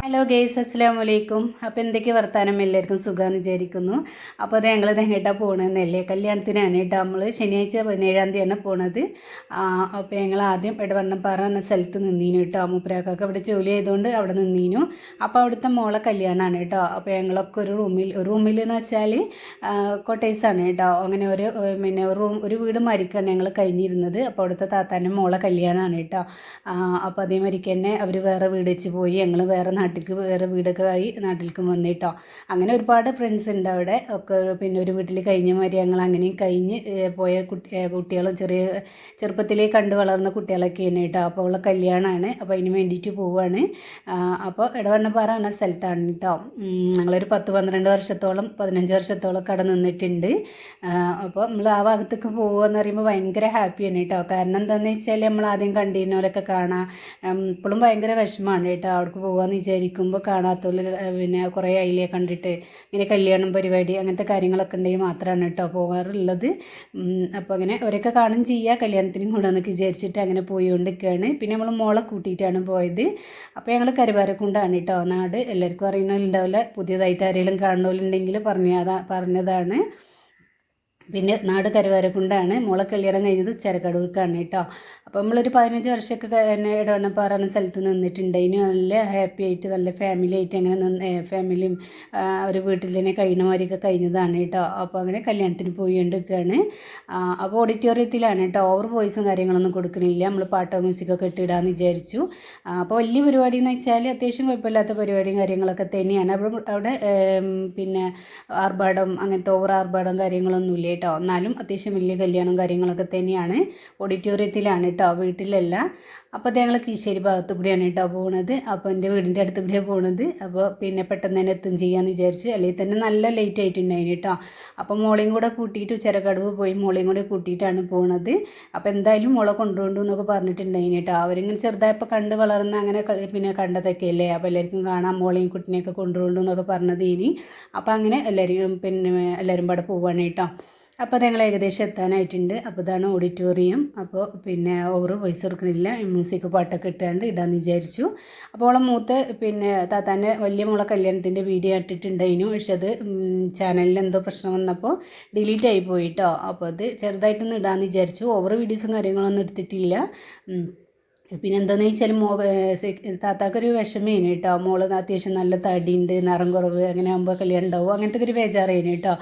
Hello guys, അസ്സലാമു അലൈക്കും. അപ്പോൾ എന്തൊക്കെ വർത്താനം, എല്ലാവർക്കും സുഖമാണെന്ന് വിചാരിക്കുന്നു. അപ്പോൾ അത് ഞങ്ങൾ എങ്ങോട്ടാണ് പോകണമെന്നല്ലേ, കല്യാണത്തിനാണ് കേട്ടോ. നമ്മൾ ശനിയാഴ്ച 17-ാം തീയതിയാണ് പോണത്. അപ്പോൾ ഞങ്ങൾ ആദ്യം ഇടവണ്ണപ്പാറ എന്ന സ്ഥലത്ത് നിന്നീനു കേട്ടോ. മൂപ്പരാക്കൊക്കെ ഇവിടെ ജോലി ചെയ്തുകൊണ്ട് അവിടെ നിന്നീനു. അപ്പോൾ അവിടുത്തെ മോളെ കല്യാണമാണ് കേട്ടോ. അപ്പോൾ ഞങ്ങളൊക്കെ ഒരു റൂമിൽ എന്ന് വെച്ചാൽ കോട്ടേഴ്സാണ് കേട്ടോ. അങ്ങനെ ഒരു വീട് മരിക്കാണ് ഞങ്ങൾ കഴിഞ്ഞിരുന്നത്. അപ്പോൾ അവിടുത്തെ താത്താൻ്റെ മോളെ കല്യാണമാണ് കേട്ടോ. അപ്പോൾ അതേമാതിരിക്ക് തന്നെ അവർ വേറെ വീട് വെച്ച് പോയി, ഞങ്ങൾ വേറെ വീടൊക്കെ ആയി നാട്ടിലേക്ക് വന്നിട്ടോ. അങ്ങനെ ഒരുപാട് ഫ്രണ്ട്സ് ഉണ്ട് അവിടെ ഒക്കെ. പിന്നെ ഒരു വീട്ടിൽ കഴിഞ്ഞ മാതിരി ഞങ്ങൾ അങ്ങനെയും കഴിഞ്ഞ് പോയ കുട്ടികളും ചെറുപ്പത്തിലേ കണ്ടു വളർന്ന കുട്ടികളൊക്കെയാണ് കേട്ടോ. അപ്പോൾ ഉള്ള കല്യാണമാണ്. അപ്പോൾ അതിന് വേണ്ടിയിട്ട് പോവുകയാണ്. അപ്പോൾ ഇടവണ്ണപ്പാറ എന്ന സ്ഥലത്താണ് കേട്ടോ. ഞങ്ങളൊരു 10-12 വർഷത്തോളം 15 വർഷത്തോളം കട നിന്നിട്ടുണ്ട്. അപ്പോൾ നമ്മൾ ആ ഭാഗത്തേക്ക് പോകുകയെന്ന് പറയുമ്പോൾ ഭയങ്കര ഹാപ്പിയാണ് കേട്ടോ. കാരണം എന്താണെന്ന് വെച്ചാൽ നമ്മൾ ആദ്യം കണ്ടിരുന്നവരൊക്കെ കാണാം. ഇപ്പോഴും ഭയങ്കര വിഷമമാണ് കേട്ടോ അവിടേക്ക് പോകാമെന്ന് വിചാരിക്കുമ്പോൾ. കാണാത്തവർ പിന്നെ കുറേ അതിലേ കണ്ടിട്ട് ഇങ്ങനെ കല്യാണം പരിപാടി അങ്ങനത്തെ കാര്യങ്ങളൊക്കെ ഉണ്ടെങ്കിൽ മാത്രമാണ് കേട്ടോ പോകാറുള്ളത്. അപ്പോൾ അങ്ങനെ അവരൊക്കെ കാണും ചെയ്യുക, കല്യാണത്തിനും കൂടെ എന്നൊക്കെ വിചാരിച്ചിട്ട് അങ്ങനെ പോയിക്കൊണ്ടിരിക്കുകയാണ്. പിന്നെ നമ്മൾ മോളെ കൂട്ടിയിട്ടാണ് പോയത്. അപ്പോൾ ഞങ്ങൾ കരുവാരക്കുണ്ടാണ് കേട്ടോ നാട്. എല്ലാവർക്കും അറിയണമല്ലുണ്ടാവില്ല, പുതിയതായിട്ട് ആരെങ്കിലും കാണുന്നവരുണ്ടെങ്കിൽ പറഞ്ഞതാണ്. പിന്നെ നാട് കരുവാരക്കുണ്ടാണ്. മോളെ കല്യാണം കഴിഞ്ഞത് ചരക്കടവുക്കാണ് കേട്ടോ. അപ്പോൾ നമ്മളൊരു 15 വർഷമൊക്കെ തന്നെ ഇടവണ്ണപ്പാറ എന്ന സ്ഥലത്ത് നിന്നിട്ടുണ്ട്. അതിന് നല്ല ഹാപ്പി ആയിട്ട് നല്ല ഫാമിലി ആയിട്ട് അങ്ങനെ ഫാമിലിയും ഒരു വീട്ടിൽ തന്നെ കഴിയണമാതിരിയൊക്കെ കഴിഞ്ഞതാണ് കേട്ടോ. അപ്പോൾ അങ്ങനെ കല്യാണത്തിന് പോയിക്കൊണ്ടിരിക്കുകയാണ്. അപ്പോൾ ഓഡിറ്റോറിയത്തിലാണ് കേട്ടോ. ഓവർ വോയിസും കാര്യങ്ങളൊന്നും കൊടുക്കണില്ല. നമ്മൾ പാട്ടോ മ്യൂസിക്കൊക്കെ ഇട്ടിടാമെന്ന് വിചാരിച്ചു. അപ്പോൾ വലിയ പരിപാടി എന്ന് വെച്ചാൽ അത്യാവശ്യം കുഴപ്പമില്ലാത്ത പരിപാടിയും കാര്യങ്ങളൊക്കെ തന്നെയാണ്. അവിടെ പിന്നെ ആർഭാടം അങ്ങനത്തെ ഓവർ ആർഭാടം കാര്യങ്ങളൊന്നുമില്ല കേട്ടോ. എന്നാലും അത്യാവശ്യം വലിയ കല്യാണം കാര്യങ്ങളൊക്കെ തന്നെയാണ്. ഓഡിറ്റോറിയത്തിലാണ് കേട്ടോ, വീട്ടിലല്ല. അപ്പോൾ അത് ഞങ്ങൾ കീശ്ശേരി ഭാഗത്തു കൂടിയാണ് കേട്ടോ പോകുന്നത്. അപ്പോൾ എൻ്റെ വീടിൻ്റെ അടുത്ത് കൂടിയാണ് പോകുന്നത്. അപ്പോൾ പിന്നെ പെട്ടെന്ന് തന്നെ എത്തും ചെയ്യാമെന്ന് വിചാരിച്ചു. അല്ലെങ്കിൽ തന്നെ നല്ല ലേറ്റ് ആയിട്ടുണ്ടായിന് കേട്ടോ. അപ്പോൾ മോളെയും കൂടെ കൂട്ടിയിട്ട് ഉച്ചരക്കടവ് പോയി മോളെയും കൂടെ കൂട്ടിയിട്ടാണ് പോകുന്നത്. അപ്പോൾ എന്തായാലും മോളെ കൊണ്ടുകൊണ്ടു എന്നൊക്കെ പറഞ്ഞിട്ടുണ്ടായിന് കേട്ടോ. അവരിങ്ങനെ ചെറുതായപ്പോൾ കണ്ട് വളർന്ന് അങ്ങനെ പിന്നെ കണ്ടതൊക്കെ അല്ലേ. അപ്പോൾ എല്ലാവർക്കും കാണാം മോളെയും കുട്ടിനെയൊക്കെ കൊണ്ടുകൊണ്ടു എന്നൊക്കെ പറഞ്ഞത് ഇനി. അപ്പോൾ അങ്ങനെ എല്ലാവരും പാടെ പോവുകയാണ് കേട്ടോ. അപ്പോൾ ഞങ്ങൾ ഏകദേശം എത്താനായിട്ടുണ്ട്. അപ്പോൾ ഇതാണ് ഓഡിറ്റോറിയം. അപ്പോൾ പിന്നെ ഓവർ വോയിസ് കൊടുക്കണില്ല, മ്യൂസിക് പാട്ടൊക്കെ ഇടാമെന്ന് വിചാരിച്ചു. അപ്പോൾ അവളെ മൂത്ത് പിന്നെ താത്താൻ്റെ വലിയ മോളെ കല്യാണത്തിൻ്റെ വീഡിയോ ഇട്ടിട്ടുണ്ടായിരുന്നു. പക്ഷെ അത് ചാനലിൽ എന്തോ പ്രശ്നം വന്നപ്പോൾ ഡിലീറ്റ് ആയി പോയിട്ടോ. അപ്പോൾ അത് ചെറുതായിട്ടൊന്ന് ഇടാമെന്ന് വിചാരിച്ചു. ഓവർ വീഡിയോസും കാര്യങ്ങളൊന്നും എടുത്തിട്ടില്ല. പിന്നെ എന്താണെന്ന് വെച്ചാൽ താത്താക്കൊരു വിഷമേന് കേട്ടോ. മോള് അത്യാവശ്യം നല്ല തടിയുണ്ട്, നിറം കുറവ്, അങ്ങനെ ആകുമ്പോൾ കല്യാണം ഉണ്ടാവും, അങ്ങനത്തെ ഒരു ബേജാറേന് കേട്ടോ.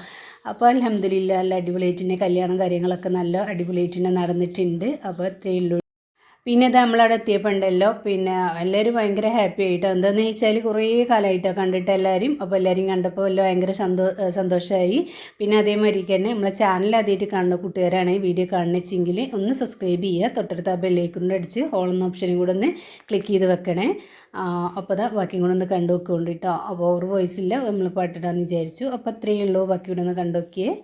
അപ്പോൾ അൽഹംദുലില്ലാ നല്ല അടിപൊളിയായിട്ട് കല്യാണം കാര്യങ്ങളൊക്കെ നല്ല അടിപൊളിയായിട്ട് നടന്നിട്ടുണ്ട്. അപ്പോൾ അത്രയേ ഉള്ളൂ. പിന്നെ ഇത് നമ്മളവിടെ എത്തിയപ്പോൾ ഉണ്ടല്ലോ, പിന്നെ എല്ലാവരും ഭയങ്കര ഹാപ്പി ആയിട്ടോ. എന്താണെന്ന് വെച്ചാൽ കുറേ കാലമായിട്ടോ കണ്ടിട്ട് എല്ലാവരും. അപ്പോൾ എല്ലാവരും കണ്ടപ്പോൾ എല്ലാം ഭയങ്കര സന്തോഷമായി. പിന്നെ അതേമാതിരിക്ക് തന്നെ നമ്മളെ ചാനൽ ആദ്യമായിട്ട് കാണുന്ന കൂട്ടുകാരാണ് ഈ വീഡിയോ കാണുന്നതെങ്കിൽ ഒന്ന് സബ്സ്ക്രൈബ് ചെയ്യുക. തൊട്ടടുത്ത ബെല്ലൈക്കൺ അടിച്ച് ഓൾ എന്ന ഓപ്ഷനും കൂടെ ഒന്ന് ക്ലിക്ക് ചെയ്ത് വെക്കണേ. അപ്പോൾ അതാ ബാക്കിയും കൂടെ ഒന്ന് കണ്ടു നോക്കുകൊണ്ട് കേട്ടോ. അപ്പോൾ ഓവർ വോയിസ് ഇല്ല, നമ്മൾ പാട്ടിടാമെന്ന് വിചാരിച്ചു. അപ്പോൾ അത്രയേ ഉള്ളൂ, ബാക്കി കൂടെ ഒന്ന് കണ്ടു നോക്കിയേ.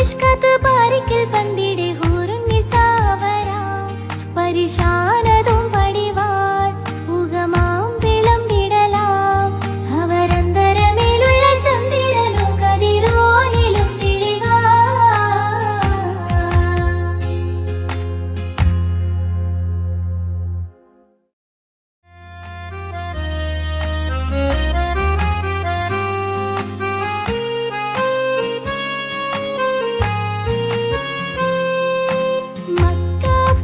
മുഷ്കത്ത് പാരിക്കൽ പന്തിടെ ഹൂറുന്നിസാവര പരിശാനതും പടിവാൻ ഉഗമാം വിളമ്പിടലാം അവരന്തരമേലുള്ള ചന്ദ്രനോ കതിരോനിലും തെളിവാ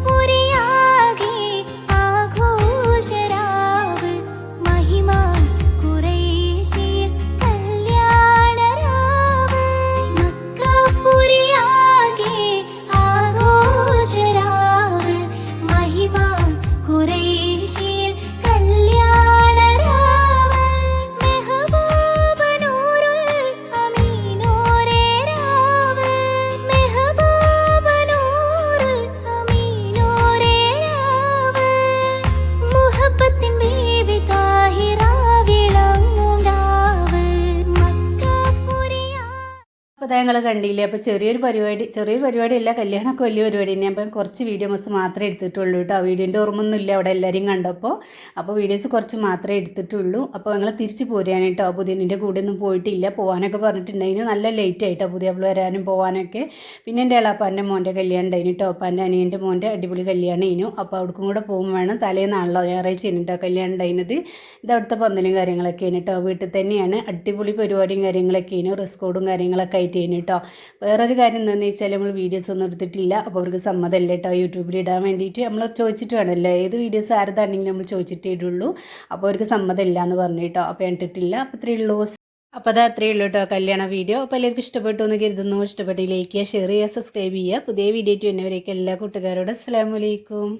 മക്കാപുരിയാകെ ആഘോഷരാവ് മഹിമാ ഖുറൈശിയിൽ കല്യാണരാവ് മക്കാപുരിയാകെ ആഘോഷരാവ് മഹിമാ ഖുറൈശിയിൽ കല്യാണരാവ് മെഹബൂബനൂറുൽ അമീനോരേ രാവ് മെഹബൂബനൂറുൽ അമീനോരേ രാവ് മുഹബ്ബത്തിൻ ബീവി താഹിറ വിളങ്ങും രാവ് മക്കാപുരിയാ. അപ്പോൾ അതാ ഞങ്ങൾ കണ്ടില്ലേ. അപ്പോൾ ചെറിയൊരു പരിപാടിയല്ല, കല്യാണമൊക്കെ വലിയ പരിപാടി തന്നെ. അപ്പം കുറച്ച് വീഡിയോസ് മാത്രമേ എടുത്തിട്ടുള്ളൂ കേട്ടോ. വീഡിയോൻ്റെ ഓർമ്മയൊന്നുമില്ല അവിടെ എല്ലാവരും കണ്ടപ്പോൾ. അപ്പോൾ വീഡിയോസ് കുറച്ച് മാത്രമേ എടുത്തിട്ടുള്ളൂ. അപ്പോൾ ഞങ്ങൾ തിരിച്ച് പോരുകയാണ് കേട്ടോ. പുതിയതിൻ്റെ കൂടെ ഒന്നും പോയിട്ടില്ല. പോകാനൊക്കെ പറഞ്ഞിട്ടുണ്ടായിരുന്നു. നല്ല ലേറ്റ് ആയിട്ടോ പുതിയ അവൾ വരാനും പോകാനൊക്കെ. പിന്നെ എൻ്റെ ഇളാപ്പാൻ്റെ മോൻ്റെ കല്യാണം ഉണ്ടായിരുന്നു കേട്ടോ. അപ്പം എൻ്റെ അനിയൻ്റെ മോൻ്റെ അടിപൊളി കല്യാണം ആയിരുന്നു. അപ്പോൾ അവിടേക്കും കൂടെ പോകും വേണം. തലേന്നാണല്ലോ ഞായറാഴ്ച കേട്ടോ കല്യാണം ഉണ്ടായിരുന്നത്. ഇത് അവിടുത്തെ പന്തലും കാര്യങ്ങളൊക്കെ ആണ് കേട്ടോ. വീട്ടിൽ തന്നെയാണ്. അടിപൊളി പരിപാടിയും കാര്യങ്ങളൊക്കെ ആണ്. ഡ്രസ് കോഡും കാര്യങ്ങളൊക്കെ ആയിട്ട് കേട്ടോ. വേറൊരു കാര്യം എന്താണെന്ന് വെച്ചാൽ നമ്മൾ വീഡിയോസ് ഒന്നും എടുത്തിട്ടില്ല. അപ്പോൾ അവർക്ക് സമ്മതമല്ല കേട്ടോ യൂട്യൂബിൽ ഇടാൻ വേണ്ടിയിട്ട്. നമ്മൾ ചോദിച്ചിട്ട് വേണമല്ലോ, ഏത് വീഡിയോസ് ആരതാണെങ്കിലും നമ്മൾ ചോദിച്ചിട്ടേ ഇടുള്ളൂ. അപ്പോൾ അവർക്ക് സമ്മതമില്ല എന്ന് പറഞ്ഞു കേട്ടോ. അപ്പോൾ ഞാൻ ഇട്ടിട്ടില്ല. അപ്പോൾ ഇത്രയേ ഉള്ളൂ. അപ്പോൾ അത് അത്രയേ ഉള്ളൂ കേട്ടോ കല്യാണ വീഡിയോ. അപ്പോൾ എല്ലാവർക്കും ഇഷ്ടപ്പെട്ടു എന്ന് കരുതുന്നു. ഇഷ്ടപ്പെട്ട് ലൈക്ക് ചെയ്യുക, ഷെയർ ചെയ്യുക, സബ്സ്ക്രൈബ് ചെയ്യുക. പുതിയ വീഡിയോ വരുന്നവരേക്ക് എല്ലാ കൂട്ടുകാരോടും അസ്സലാമു അലൈക്കും.